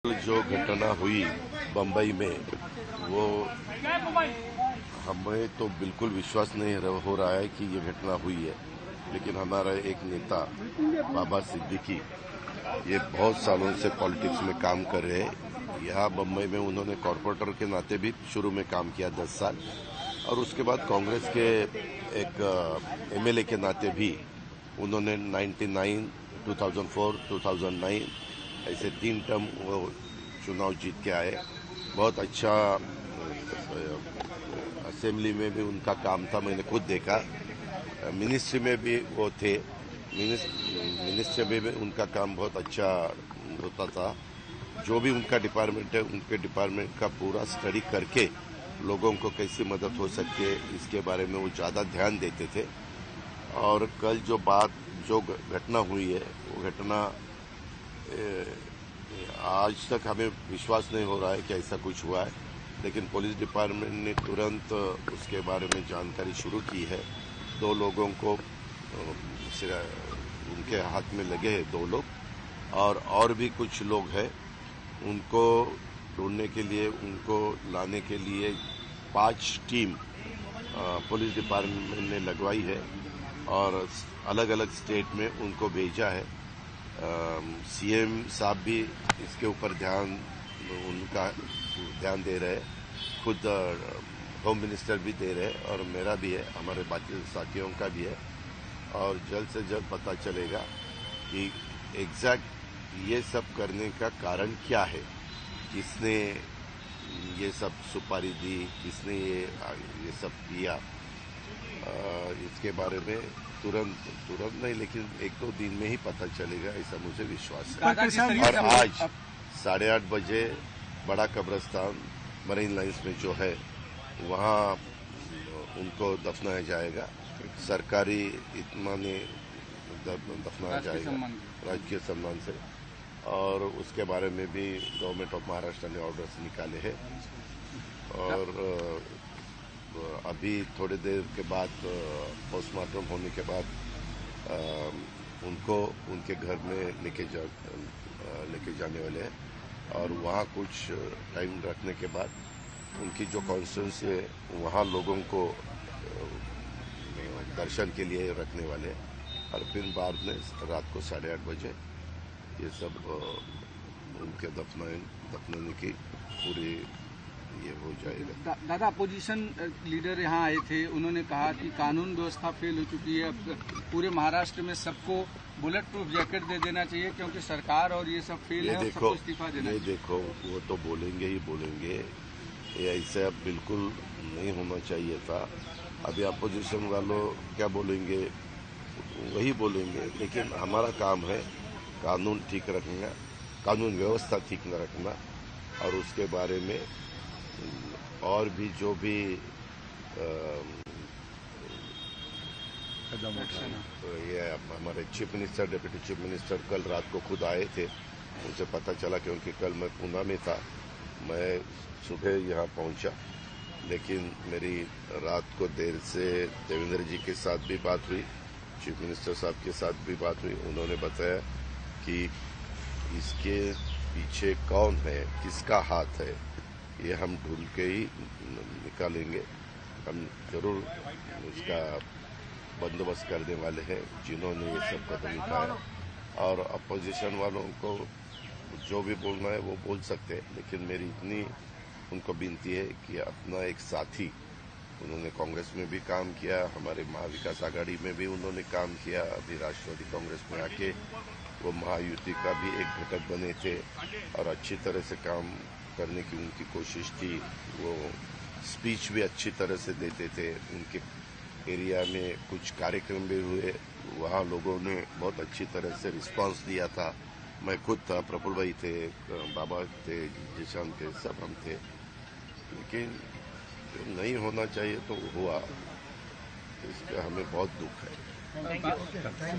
जो घटना हुई बम्बई में, वो हमें तो बिल्कुल विश्वास नहीं हो रहा है कि ये घटना हुई है। लेकिन हमारा एक नेता बाबा सिद्दीकी, ये बहुत सालों से पॉलिटिक्स में काम कर रहे हैं। यहाँ बम्बई में उन्होंने कॉरपोरेटर के नाते भी शुरू में काम किया 10 साल, और उसके बाद कांग्रेस के एक एमएलए के नाते भी उन्होंने 99, 2004, 2009 ऐसे 3 टर्म वो चुनाव जीत के आए। बहुत अच्छा असेंबली में भी उनका काम था, मैंने खुद देखा। मिनिस्ट्री में भी वो थे, मिनिस्ट्री में भी उनका काम बहुत अच्छा होता था। जो भी उनका डिपार्टमेंट है, उनके डिपार्टमेंट का पूरा स्टडी करके लोगों को कैसी मदद हो सकती है, इसके बारे में वो ज़्यादा ध्यान देते थे। और कल जो घटना हुई है, वो घटना आज तक हमें विश्वास नहीं हो रहा है कि ऐसा कुछ हुआ है। लेकिन पुलिस डिपार्टमेंट ने तुरंत उसके बारे में जानकारी शुरू की है। 2 लोगों को उनके हाथ में लगे हैं, 2 लोग, और भी कुछ लोग हैं। उनको ढूंढने के लिए, उनको लाने के लिए 5 टीम पुलिस डिपार्टमेंट ने लगवाई है और अलग अलग स्टेट में उनको भेजा है। सीएम साहब भी इसके ऊपर उनका ध्यान दे रहे हैं, खुद होम मिनिस्टर भी दे रहे हैं, और मेरा भी है, हमारे बाकी साथियों का भी है। और जल्द से जल्द पता चलेगा कि एग्जैक्ट ये सब करने का कारण क्या है, किसने ये सब सुपारी दी, किसने ये सब किया। इसके बारे में तुरंत नहीं, लेकिन 1-2 दिन में ही पता चलेगा, ऐसा मुझे विश्वास है। और आज 8:30 बजे बड़ा कब्रिस्तान मरीन लाइन्स में जो है, वहाँ उनको दफनाया जाएगा। सरकारी इत्मीनान दफनाया जाएगा, राजकीय सम्मान से। और उसके बारे में भी गवर्नमेंट ऑफ महाराष्ट्र ने ऑर्डर्स निकाले हैं। और अभी थोड़ी देर के बाद पोस्टमार्टम होने के बाद उनको उनके घर में लेके जाने वाले हैं। और वहाँ कुछ टाइम रखने के बाद उनकी जो कॉन्स्टिट्यूंसी है, वहाँ लोगों को दर्शन के लिए रखने वाले हैं। और फिर बाद में रात को 8:30 बजे ये सब उनके दफनाने की पूरी ये हो जाएगा। दादा, अपोजिशन लीडर यहाँ आए थे, उन्होंने कहा कि कानून व्यवस्था फेल हो चुकी है। अब पूरे महाराष्ट्र में सबको बुलेट प्रूफ जैकेट दे देना चाहिए, क्योंकि सरकार और ये सब फेल है, सबको इस्तीफा देना चाहिए। देखो, वो तो बोलेंगे ही बोलेंगे, ये ऐसा बिल्कुल नहीं होना चाहिए था। अभी अपोजिशन वालों क्या बोलेंगे, वही बोलेंगे। लेकिन हमारा काम है कानून ठीक रखना, कानून व्यवस्था ठीक न रखना, और उसके बारे में और भी जो भी ये हमारे chief minister, deputy chief minister कल रात को खुद आए थे। उनसे पता चला, क्योंकि कल मैं पूना में था, मैं सुबह यहाँ पहुँचा। लेकिन मेरी रात को देर से देवेंद्र जी के साथ भी बात हुई, चीफ मिनिस्टर साहब के साथ भी बात हुई। उन्होंने बताया कि इसके पीछे कौन है, किसका हाथ है, ये हम ढूंढ के ही निकालेंगे। हम जरूर उसका बंदोबस्त करने वाले हैं, जिन्होंने ये सब कदम उठाया। और अपोजिशन वालों को जो भी बोलना है वो बोल सकते हैं, लेकिन मेरी इतनी उनको विनती है कि अपना एक साथी, उन्होंने कांग्रेस में भी काम किया, हमारे महाविकास आघाड़ी में भी उन्होंने काम किया, अभी राष्ट्रवादी कांग्रेस में आके वो महायुति का भी एक घटक बने थे, और अच्छी तरह से काम करने की उनकी कोशिश थी। वो स्पीच भी अच्छी तरह से देते थे। उनके एरिया में कुछ कार्यक्रम भी हुए, वहाँ लोगों ने बहुत अच्छी तरह से रिस्पांस दिया था। मैं खुद था, प्रफुल्ल भाई थे, बाबा थे, जिशान थे, सब हम थे। लेकिन जो नहीं होना चाहिए तो हुआ, इसका हमें बहुत दुख है।